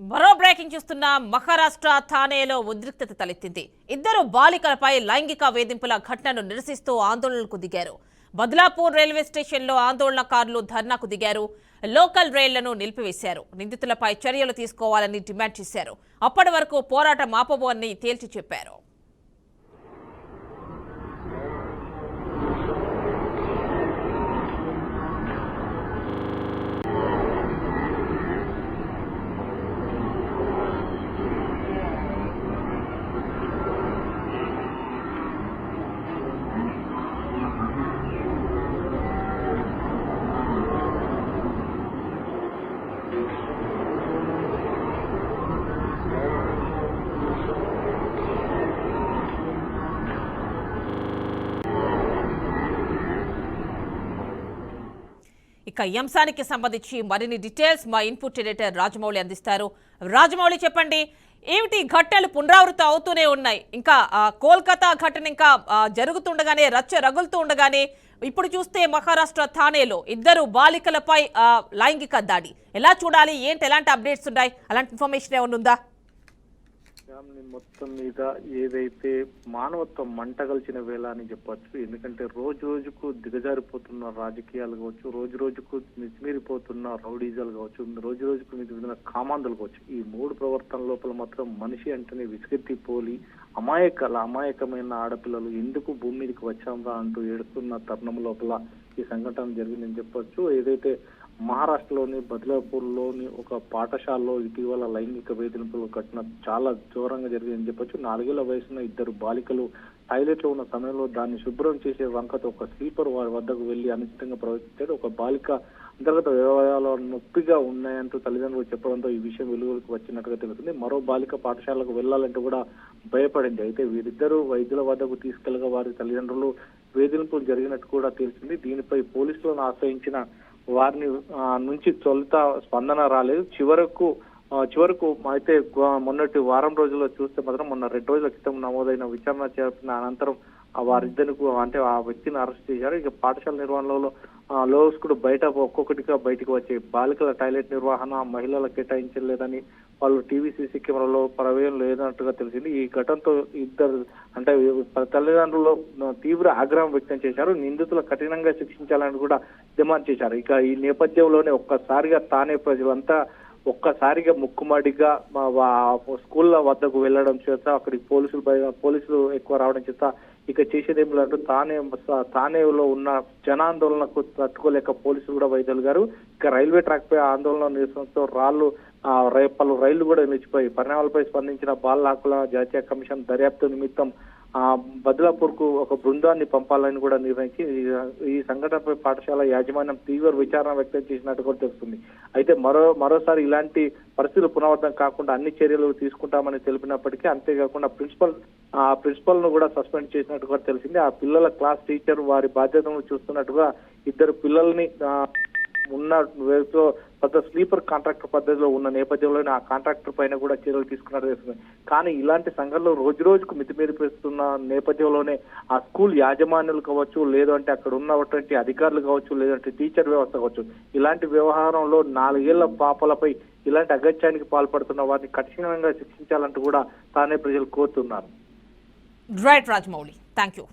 మరో బ్రేకింగ్ చూస్తున్న మహారాష్ట్ర థానేలో ఉద్రిక్తత తలెత్తింది. ఇద్దరు బాలికలపై లైంగిక వేధింపుల ఘటనను నిరసిస్తూ ఆందోళనకు దిగారు. బద్లాపూర్ రైల్వే స్టేషన్లో ఆందోళనకారులు ధర్నాకు దిగారు. లోకల్ రైళ్లను నిలిపివేశారు. నిందితులపై చర్యలు తీసుకోవాలని డిమాండ్ చేశారు. అప్పటి వరకు పోరాటం ఆపబోని తేల్చి చెప్పారు. ఇక ఈ అంశానికి సంబంధించి మరిన్ని డీటెయిల్స్ మా ఇన్పుట్ ఎడిటర్ రాజమౌళి అందిస్తారు. రాజమౌళి, చెప్పండి, ఏమిటి ఘటనలు పునరావృతం అవుతూనే ఉన్నాయి? ఇంకా కోల్కతా ఘటన ఇంకా జరుగుతుండగానే, రచ్చ రగులుతూ ఉండగానే ఇప్పుడు చూస్తే మహారాష్ట్ర థానేలో ఇద్దరు బాలికలపై లైంగిక దాడి. ఎలా చూడాలి, ఏంటి, ఎలాంటి అప్డేట్స్ ఉన్నాయి? అలాంటి ఇన్ఫర్మేషన్ ఏమైనా ఉందా? మొత్తం మీద ఏదైతే మానవత్వం మంటగలిచిన వేళ అని చెప్పొచ్చు. ఎందుకంటే రోజు రోజుకు దిగజారిపోతున్న రాజకీయాలు కావచ్చు, రోజు రోజుకు మితిమీరిపోతున్న రౌడీజాలు కావచ్చు, రోజు రోజుకు మితిమీరిన కామాంధులు కావచ్చు, ఈ మూడు ప్రవర్తన లోపల మాత్రం మనిషి అంటేనే విసిగెత్తిపోలి అమాయకమైన ఆడపిల్లలు ఎందుకు భూమి మీదకి వచ్చాంరా అంటూ ఏడుస్తున్న తరుణం లోపల ఈ సంఘటన జరిగిందని చెప్పొచ్చు. ఏదైతే మహారాష్ట్రలోని బద్లాపూర్లోని ఒక పాఠశాలలో ఇటీవల లైంగిక వేధింపులు ఘటన చాలా ఘోరంగా జరిగిందని చెప్పొచ్చు. 4 ఏళ్ల వయసున్న ఇద్దరు బాలికలు టాయిలెట్ లో ఉన్న సమయంలో దాన్ని శుభ్రం చేసే వంకతో ఒక స్లీపర్ వారి వద్దకు వెళ్లి అనుచితంగా ప్రవర్తించాడు. ఒక బాలిక అంతర్గత వ్యవహారాలు నొప్పిగా ఉన్నాయంటూ తల్లిదండ్రులు చెప్పడంతో ఈ విషయం వెలుగులోకి వచ్చినట్టుగా తెలుస్తుంది. మరో బాలిక పాఠశాలకు వెళ్లాలంటే కూడా భయపడింది. అయితే వీరిద్దరూ వైద్యుల వద్దకు తీసుకెళ్లగా వారి తల్లిదండ్రులు వేధింపులు జరిగినట్టు కూడా తెలిసింది. దీనిపై పోలీసులను ఆశ్రయించిన వారిని నుంచి తొలుత స్పందన రాలేదు. చివరకు అయితే మొన్నటి వారం రోజుల్లో చూస్తే మాత్రం మొన్న 2 రోజుల క్రితం నమోదైన విచారణ చేసిన అనంతరం వారిద్దరికి అంటే ఆ వ్యక్తిని అరెస్ట్ చేశారు. ఇక పాఠశాల నిర్వహణలో లోస్కుడు ఒక్కొక్కటిగా బయటకు వచ్చే బాలికల టాయిలెట్ నిర్వహణ మహిళలకు కేటాయించలేదని వాళ్ళు టీవీ సీసీ కెమెరాలో ప్రవేశం లేనట్టుగా తెలిసింది. ఈ ఘటనతో ఇద్దరు అంటే తల్లిదండ్రులు తీవ్ర ఆగ్రహం వ్యక్తం చేశారు. నిందితులు కఠినంగా శిక్షించాలని కూడా డిమాండ్ చేశారు. ఇక ఈ నేపథ్యంలోనే ఒక్కసారిగా తానే ప్రజలంతా ఒక్కసారిగా ముక్కుమాడిగా స్కూళ్ళ వద్దకు వెళ్లడం చేత అక్కడికి పోలీసులు ఎక్కువ రావడం చేత ఇక చేసేదేం లేదు. తానేలో ఉన్న జనాందోళనకు తట్టుకోలేక పోలీసులు కూడా వైదొలిగారు. ఇక రైల్వే ట్రాక్ పై ఆందోళన నిరసనతో పలు రైళ్లు కూడా నిలిచిపోయి పరిణామాలపై స్పందించిన బాల హక్కుల జాతీయ కమిషన్ దర్యాప్తు నిమిత్తం బద్లాపూర్ కు ఒక బృందాన్ని పంపాలని కూడా నిర్ణయించి ఈ సంఘటనపై పాఠశాల యాజమాన్యం తీవ్ర విచారణ వ్యక్తం చేసినట్టు కూడా తెలుస్తుంది. అయితే మరోసారి ఇలాంటి పరిస్థితులు పునరావృతం కాకుండా అన్ని చర్యలు తీసుకుంటామని తెలిపినప్పటికీ, అంతేకాకుండా ప్రిన్సిపల్ ను కూడా సస్పెండ్ చేసినట్టు కూడా తెలిసింది. ఆ పిల్లల క్లాస్ టీచర్ వారి బాధ్యతను చూస్తున్నట్టుగా ఇద్దరు పిల్లల్ని ఉన్న పెద్ద స్లీపర్ కాంట్రాక్టర్ పద్ధతిలో ఉన్న నేపథ్యంలోనే ఆ కాంట్రాక్టర్ పైన కూడా చర్యలు తీసుకున్నట్టు తెలుస్తుంది. కానీ ఇలాంటి సంఘటనలు రోజు రోజుకు మితిమీరిపిస్తున్న నేపథ్యంలోనే ఆ స్కూల్ యాజమాన్యులు కావచ్చు, లేదంటే అక్కడ ఉన్నటువంటి అధికారులు కావచ్చు, లేదంటే టీచర్ వ్యవస్థ కావచ్చు, ఇలాంటి వ్యవహారంలో 4 ఏళ్ల పాపలపై ఇలాంటి అగత్యానికి పాల్పడుతున్న వారిని కఠినంగా శిక్షించాలంటూ కూడా తానే ప్రజలు కోరుతున్నారు. Right Rajamouli, thank you.